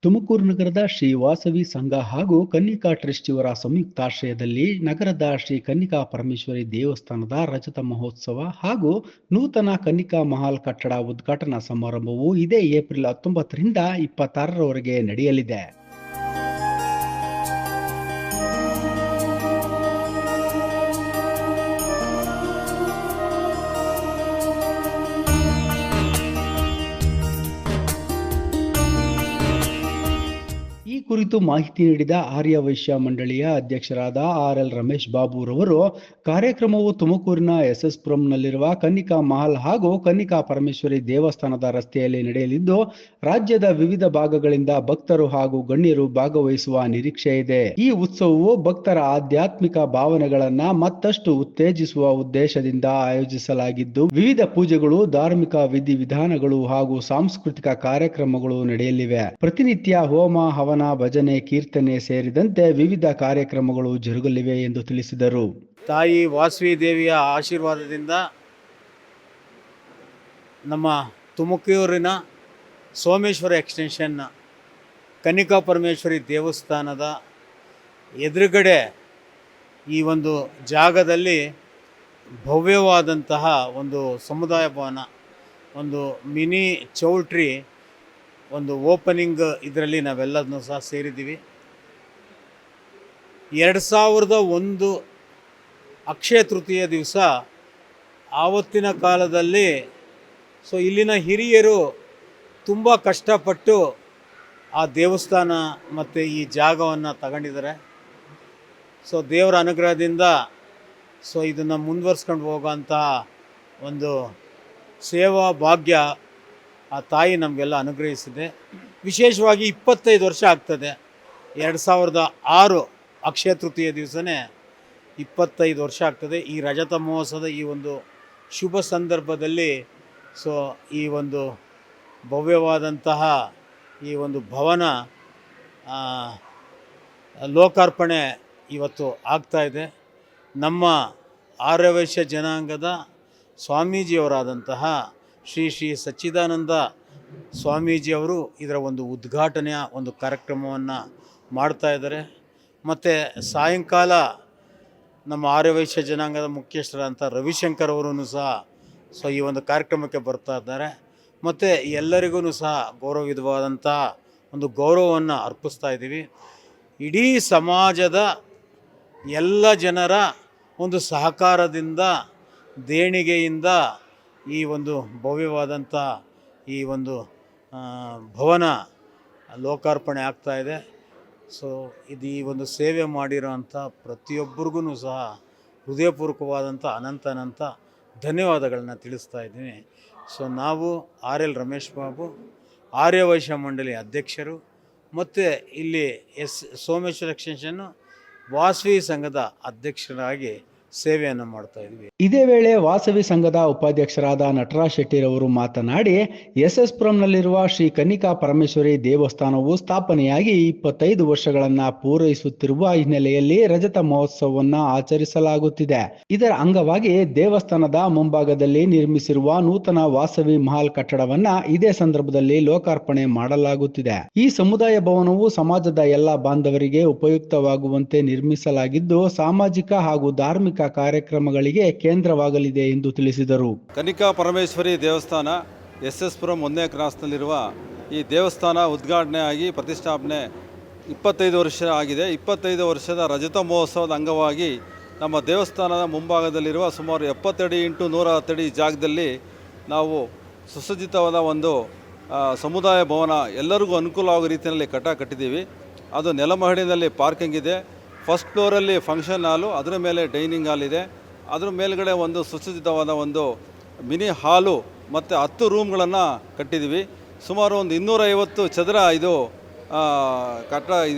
ತುಮಕೂರು ನಗರದ ಶ್ರೀ ವಾಸವಿ ಸಂಘ ಹಾಗೂ ಕನ್ನಿಕಾ ಟ್ರಸ್ಟ್ ಇವರ ಸಂಯುಕ್ತಾಶ್ರಯದಲ್ಲಿ ನಗರದ ಶ್ರೀ ಕನ್ನಿಕಾ ಪರಮೇಶ್ವರಿ ದೇವಸ್ಥಾನದ ರಜತ ಮಹೋತ್ಸವ ಹಾಗೂ ನೂತನ ಕನ್ನಿಕಾ ಮಹಲ್ ಕಟ್ಟಡ ಉದ್ಘಾಟನಾ ಸಮಾರಂಭವು ಇದೇ ಏಪ್ರಿಲ್ 19ರಿಂದ 26ರವರೆಗೆ ನಡೆಯಲಿದೆ. ಈ ಕುರಿತು ಮಾಹಿತಿ ನೀಡಿದ ಆರ್ಯ ವೈಶ್ಯ ಮಂಡಳಿಯ ಅಧ್ಯಕ್ಷರಾದ RL ರಮೇಶ್ ಬಾಬು ರವರು, ಕಾರ್ಯಕ್ರಮವು ತುಮಕೂರಿನ SS ಪುರಂನಲ್ಲಿರುವ ಕನ್ನಿಕಾ ಮಹಲ್ ಹಾಗೂ ಕನ್ನಿಕಾ ಪರಮೇಶ್ವರಿ ದೇವಸ್ಥಾನದ ರಸ್ತೆಯಲ್ಲಿ ನಡೆಯಲಿದ್ದು, ರಾಜ್ಯದ ವಿವಿಧ ಭಾಗಗಳಿಂದ ಭಕ್ತರು ಹಾಗೂ ಗಣ್ಯರು ಭಾಗವಹಿಸುವ ನಿರೀಕ್ಷೆ ಇದೆ. ಈ ಉತ್ಸವವು ಭಕ್ತರ ಆಧ್ಯಾತ್ಮಿಕ ಭಾವನೆಗಳನ್ನ ಮತ್ತಷ್ಟು ಉತ್ತೇಜಿಸುವ ಉದ್ದೇಶದಿಂದ ಆಯೋಜಿಸಲಾಗಿದ್ದು, ವಿವಿಧ ಪೂಜೆಗಳು, ಧಾರ್ಮಿಕ ವಿಧಿವಿಧಾನಗಳು ಹಾಗೂ ಸಾಂಸ್ಕೃತಿಕ ಕಾರ್ಯಕ್ರಮಗಳು ನಡೆಯಲಿವೆ. ಪ್ರತಿನಿತ್ಯ ಹೋಮ, ಹವನ, ಭಜನೆ, ಕೀರ್ತನೆ ಸೇರಿದಂತೆ ವಿವಿಧ ಕಾರ್ಯಕ್ರಮಗಳು ಜರುಗಲಿವೆ ಎಂದು ತಿಳಿಸಿದರು. ತಾಯಿ ವಾಸವಿ ದೇವಿಯ ಆಶೀರ್ವಾದದಿಂದ ನಮ್ಮ ತುಮಕೂರಿನ ಸೋಮೇಶ್ವರ ಎಕ್ಸ್ಟೆನ್ಷನ್ ಕನ್ನಿಕಾ ಪರಮೇಶ್ವರಿ ದೇವಸ್ಥಾನದ ಎದುರುಗಡೆ ಈ ಒಂದು ಜಾಗದಲ್ಲಿ ಭವ್ಯವಾದಂತಹ ಒಂದು ಸಮುದಾಯ ಭವನ, ಒಂದು ಮಿನಿ ಚೌಲ್ಟ್ರಿ, ಒಂದು ಓಪನಿಂಗ್ ಇದರಲ್ಲಿ ನಾವೆಲ್ಲದನ್ನು ಸಹ ಸೇರಿದ್ದೀವಿ. 2001 ಅಕ್ಷಯ ತೃತೀಯ ದಿವಸ ಆವತ್ತಿನ ಕಾಲದಲ್ಲಿ ಇಲ್ಲಿನ ಹಿರಿಯರು ತುಂಬ ಕಷ್ಟಪಟ್ಟು ಆ ದೇವಸ್ಥಾನ ಮತ್ತು ಈ ಜಾಗವನ್ನು ತಗೊಂಡಿದ್ದಾರೆ. ದೇವರ ಅನುಗ್ರಹದಿಂದ ಇದನ್ನು ಮುಂದುವರ್ಸ್ಕೊಂಡು ಹೋಗೋಂತಹ ಒಂದು ಸೇವಾ ಭಾಗ್ಯ ಆ ತಾಯಿ ನಮಗೆಲ್ಲ ಅನುಗ್ರಹಿಸಿದೆ. ವಿಶೇಷವಾಗಿ 25 ವರ್ಷ ಆಗ್ತದೆ. 2006 ಅಕ್ಷಯ ತೃತೀಯ ದಿವಸನೇ 25 ವರ್ಷ ಆಗ್ತದೆ. ಈ ರಜತ ಮಹೋತ್ಸವದ ಈ ಒಂದು ಶುಭ ಸಂದರ್ಭದಲ್ಲಿ ಈ ಒಂದು ಭವ್ಯವಾದಂತಹ ಈ ಒಂದು ಭವನ ಲೋಕಾರ್ಪಣೆ ಇವತ್ತು ಆಗ್ತಾಯಿದೆ. ನಮ್ಮ ಆರ್ಯವೈಶ್ಯ ಜನಾಂಗದ ಸ್ವಾಮೀಜಿಯವರಾದಂತಹ ಶ್ರೀ ಶ್ರೀ ಸಚ್ಚಿದಾನಂದ ಸ್ವಾಮೀಜಿಯವರು ಇದರ ಒಂದು ಉದ್ಘಾಟನೆಯ ಒಂದು ಕಾರ್ಯಕ್ರಮವನ್ನು ಮಾಡ್ತಾಯಿದ್ದಾರೆ. ಮತ್ತು ಸಾಯಂಕಾಲ ನಮ್ಮ ಆರ್ಯವೈಶ್ಯ ಜನಾಂಗದ ಮುಖ್ಯಸ್ಥರಾದಂಥ ರವಿಶಂಕರ್ ಅವರೂ ಸಹ ಈ ಒಂದು ಕಾರ್ಯಕ್ರಮಕ್ಕೆ ಬರ್ತಾ ಇದ್ದಾರೆ. ಮತ್ತು ಎಲ್ಲರಿಗೂ ಸಹ ಗೌರವಯುತವಾದಂಥ ಒಂದು ಗೌರವವನ್ನು ಅರ್ಪಿಸ್ತಾ ಇದ್ದೀವಿ. ಇಡೀ ಸಮಾಜದ ಎಲ್ಲ ಜನರ ಒಂದು ಸಹಕಾರದಿಂದ, ದೇಣಿಗೆಯಿಂದ ಈ ಒಂದು ಭವ್ಯವಾದಂಥ ಈ ಒಂದು ಭವನ ಲೋಕಾರ್ಪಣೆ ಆಗ್ತಾಯಿದೆ. ಇದು ಈ ಒಂದು ಸೇವೆ ಮಾಡಿರೋಂಥ ಪ್ರತಿಯೊಬ್ಬರಿಗೂ ಸಹ ಹೃದಯಪೂರ್ವಕವಾದಂಥ ಅನಂತ ಧನ್ಯವಾದಗಳನ್ನ ತಿಳಿಸ್ತಾ ಇದ್ದೀನಿ. ನಾವು RL ರಮೇಶ್ ಬಾಬು, ಆರ್ಯ ವೈಶ್ಯ ಮಂಡಳಿ ಅಧ್ಯಕ್ಷರು, ಮತ್ತು ಇಲ್ಲಿ ಸೋಮೇಶ್ವರ ಎಕ್ಸ್ಟೆನ್ಷನ್ನು ವಾಸವಿ ಸಂಘದ ಅಧ್ಯಕ್ಷರಾಗಿ ಸೇವೆಯನ್ನು ಮಾಡ್ತಾ ಇದ್ವಿ. ಇದೇ ವೇಳೆ ವಾಸವಿ ಸಂಘದ ಉಪಾಧ್ಯಕ್ಷರಾದ ನಟರಾಜ್ ಶೆಟ್ಟಿರವರು ಮಾತನಾಡಿ, SS ಪುರಂನಲ್ಲಿರುವ ಶ್ರೀ ಕನ್ನಿಕಾ ಪರಮೇಶ್ವರಿ ದೇವಸ್ಥಾನವು ಸ್ಥಾಪನೆಯಾಗಿ 25 ವರ್ಷಗಳನ್ನ ಪೂರೈಸುತ್ತಿರುವ ಹಿನ್ನೆಲೆಯಲ್ಲಿ ರಜತ ಮಹೋತ್ಸವವನ್ನು ಆಚರಿಸಲಾಗುತ್ತಿದೆ. ಇದರ ಅಂಗವಾಗಿ ದೇವಸ್ಥಾನದ ಮುಂಭಾಗದಲ್ಲಿ ನಿರ್ಮಿಸಿರುವ ನೂತನ ವಾಸವಿ ಮಹಲ್ ಕಟ್ಟಡವನ್ನ ಇದೇ ಸಂದರ್ಭದಲ್ಲಿ ಲೋಕಾರ್ಪಣೆ ಮಾಡಲಾಗುತ್ತಿದೆ. ಈ ಸಮುದಾಯ ಭವನವು ಸಮಾಜದ ಎಲ್ಲ ಬಾಂಧವರಿಗೆ ಉಪಯುಕ್ತವಾಗುವಂತೆ ನಿರ್ಮಿಸಲಾಗಿದ್ದು, ಸಾಮಾಜಿಕ ಹಾಗೂ ಧಾರ್ಮಿಕ ಕಾರ್ಯಕ್ರಮಗಳಿಗೆ ಕೇಂದ್ರವಾಗಲಿದೆ ಎಂದು ತಿಳಿಸಿದರು. ಕನ್ನಿಕಾ ಪರಮೇಶ್ವರಿ ದೇವಸ್ಥಾನ SS ಪುರಂ 1ನೇ ಕ್ರಾಸ್ನಲ್ಲಿರುವ ಈ ದೇವಸ್ಥಾನ ಉದ್ಘಾಟನೆ ಆಗಿ ಪ್ರತಿಷ್ಠಾಪನೆ 25 ವರ್ಷ ಆಗಿದೆ. 25 ವರ್ಷದ ರಜತ ಮಹೋತ್ಸವದ ಅಂಗವಾಗಿ ನಮ್ಮ ದೇವಸ್ಥಾನದ ಮುಂಭಾಗದಲ್ಲಿರುವ ಸುಮಾರು 70 ಅಡಿ × 110 ಅಡಿ ಜಾಗದಲ್ಲಿ ನಾವು ಸುಸಜ್ಜಿತವಾದ ಒಂದು ಸಮುದಾಯ ಭವನ, ಎಲ್ಲರಿಗೂ ಅನುಕೂಲವಾಗೋ ರೀತಿಯಲ್ಲಿ ಕಟ್ಟಿದ್ದೀವಿ. ಅದು ನೆಲಮಹಡಿನಲ್ಲಿ ಪಾರ್ಕಿಂಗ್ ಇದೆ. ಫಸ್ಟ್ ಫ್ಲೋರಲ್ಲಿ ಫಂಕ್ಷನ್ ಹಾಲು, ಅದರ ಮೇಲೆ ಡೈನಿಂಗ್ ಹಾಲ್ ಇದೆ. ಅದರ ಮೇಲ್ಗಡೆ ಒಂದು ಸುಸಜ್ಜಿತವಾದ ಒಂದು ಮಿನಿ ಹಾಲು ಮತ್ತು 10 ರೂಮ್ಗಳನ್ನು ಕಟ್ಟಿದ್ದೀವಿ. ಸುಮಾರು ಒಂದು 250 ಚದರ ಇದು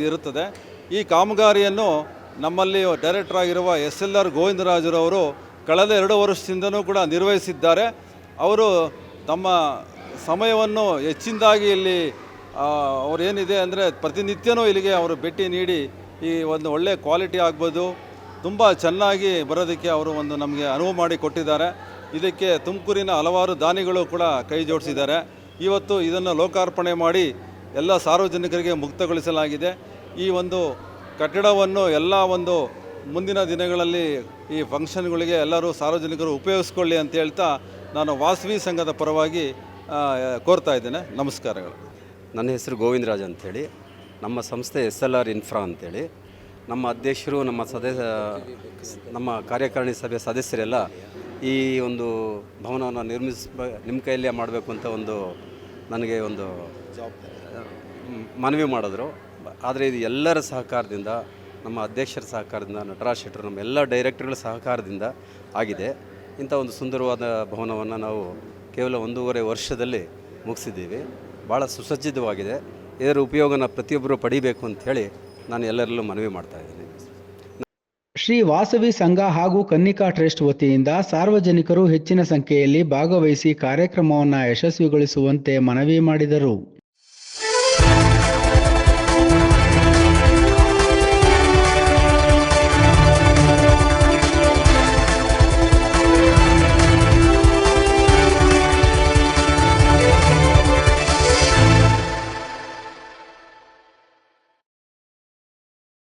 ಇರುತ್ತದೆ. ಈ ಕಾಮಗಾರಿಯನ್ನು ನಮ್ಮಲ್ಲಿ ಡೈರೆಕ್ಟರ್ ಆಗಿರುವ SLR ಗೋವಿಂದರಾಜರವರು ಕಳೆದ 2 ವರ್ಷದಿಂದನೂ ಕೂಡ ನಿರ್ವಹಿಸಿದ್ದಾರೆ. ಅವರು ತಮ್ಮ ಸಮಯವನ್ನು ಹೆಚ್ಚಿನದಾಗಿ ಇಲ್ಲಿ ಅವರೇನಿದೆ ಅಂದರೆ ಪ್ರತಿನಿತ್ಯನೂ ಇಲ್ಲಿಗೆ ಅವರು ಭೇಟಿ ನೀಡಿ ಈ ಒಂದು ಒಳ್ಳೆಯ ಕ್ವಾಲಿಟಿ ಆಗ್ಬೋದು, ತುಂಬ ಚೆನ್ನಾಗಿ ಬರೋದಕ್ಕೆ ಅವರು ಒಂದು ನಮಗೆ ಅನುವು ಮಾಡಿ ಕೊಟ್ಟಿದ್ದಾರೆ. ಇದಕ್ಕೆ ತುಮಕೂರಿನ ಹಲವಾರು ದಾನಿಗಳು ಕೂಡ ಕೈ ಜೋಡಿಸಿದ್ದಾರೆ. ಇವತ್ತು ಇದನ್ನು ಲೋಕಾರ್ಪಣೆ ಮಾಡಿ ಎಲ್ಲ ಸಾರ್ವಜನಿಕರಿಗೆ ಮುಕ್ತಗೊಳಿಸಲಾಗಿದೆ. ಈ ಒಂದು ಕಟ್ಟಡವನ್ನು ಎಲ್ಲ ಒಂದು ಮುಂದಿನ ದಿನಗಳಲ್ಲಿ ಈ ಫಂಕ್ಷನ್ಗಳಿಗೆ ಎಲ್ಲರೂ ಸಾರ್ವಜನಿಕರು ಉಪಯೋಗಿಸ್ಕೊಳ್ಳಿ ಅಂತ ಹೇಳ್ತಾ ನಾನು ವಾಸವಿ ಸಂಘದ ಪರವಾಗಿ ಕೋರ್ತಾ ಇದ್ದೇನೆ. ನಮಸ್ಕಾರಗಳು. ನನ್ನ ಹೆಸರು ಗೋವಿಂದರಾಜ್ ಅಂಥೇಳಿ, ನಮ್ಮ ಸಂಸ್ಥೆ SLR ಇನ್ಫ್ರಾ ಅಂಥೇಳಿ. ನಮ್ಮ ಅಧ್ಯಕ್ಷರು, ನಮ್ಮ ಕಾರ್ಯಕಾರಿಣಿ ಸಭೆ ಸದಸ್ಯರೆಲ್ಲ ಈ ಒಂದು ಭವನವನ್ನು ನಿಮ್ಮ ಕೈಯಲ್ಲೇ ಮಾಡಬೇಕು ಅಂತ ನನಗೆ ಒಂದು ಮನವಿ ಮಾಡಿದ್ರು. ಆದರೆ ಇದು ಎಲ್ಲರ ಸಹಕಾರದಿಂದ, ನಮ್ಮ ಅಧ್ಯಕ್ಷರ ಸಹಕಾರದಿಂದ, ನಟರಾಜ್ ಶೆಟ್ಟರು, ನಮ್ಮ ಎಲ್ಲ ಡೈರೆಕ್ಟರ್ಗಳ ಸಹಕಾರದಿಂದ ಆಗಿದೆ. ಇಂಥ ಒಂದು ಸುಂದರವಾದ ಭವನವನ್ನು ನಾವು ಕೇವಲ 1.5 ವರ್ಷದಲ್ಲಿ ಮುಗಿಸಿದ್ದೀವಿ. ಭಾಳ ಸುಸಜ್ಜಿತವಾಗಿದೆ. ಇದರ ಉಪಯೋಗನ ಪ್ರತಿಯೊಬ್ಬರು ಪಡಿಬೇಕು ಅಂತ ಹೇಳಿ ನಾನು ಎಲ್ಲರಲ್ಲೂ ಮನವಿ ಮಾಡ್ತಾ ಇದ್ದೀನಿ. ಶ್ರೀ ವಾಸವಿ ಸಂಘ ಹಾಗೂ ಕನ್ನಿಕಾ ಟ್ರಸ್ಟ್ ವತಿಯಿಂದ ಸಾರ್ವಜನಿಕರು ಹೆಚ್ಚಿನ ಸಂಖ್ಯೆಯಲ್ಲಿ ಭಾಗವಹಿಸಿ ಕಾರ್ಯಕ್ರಮವನ್ನು ಯಶಸ್ವಿಗೊಳಿಸುವಂತೆ ಮನವಿ ಮಾಡಿದರು.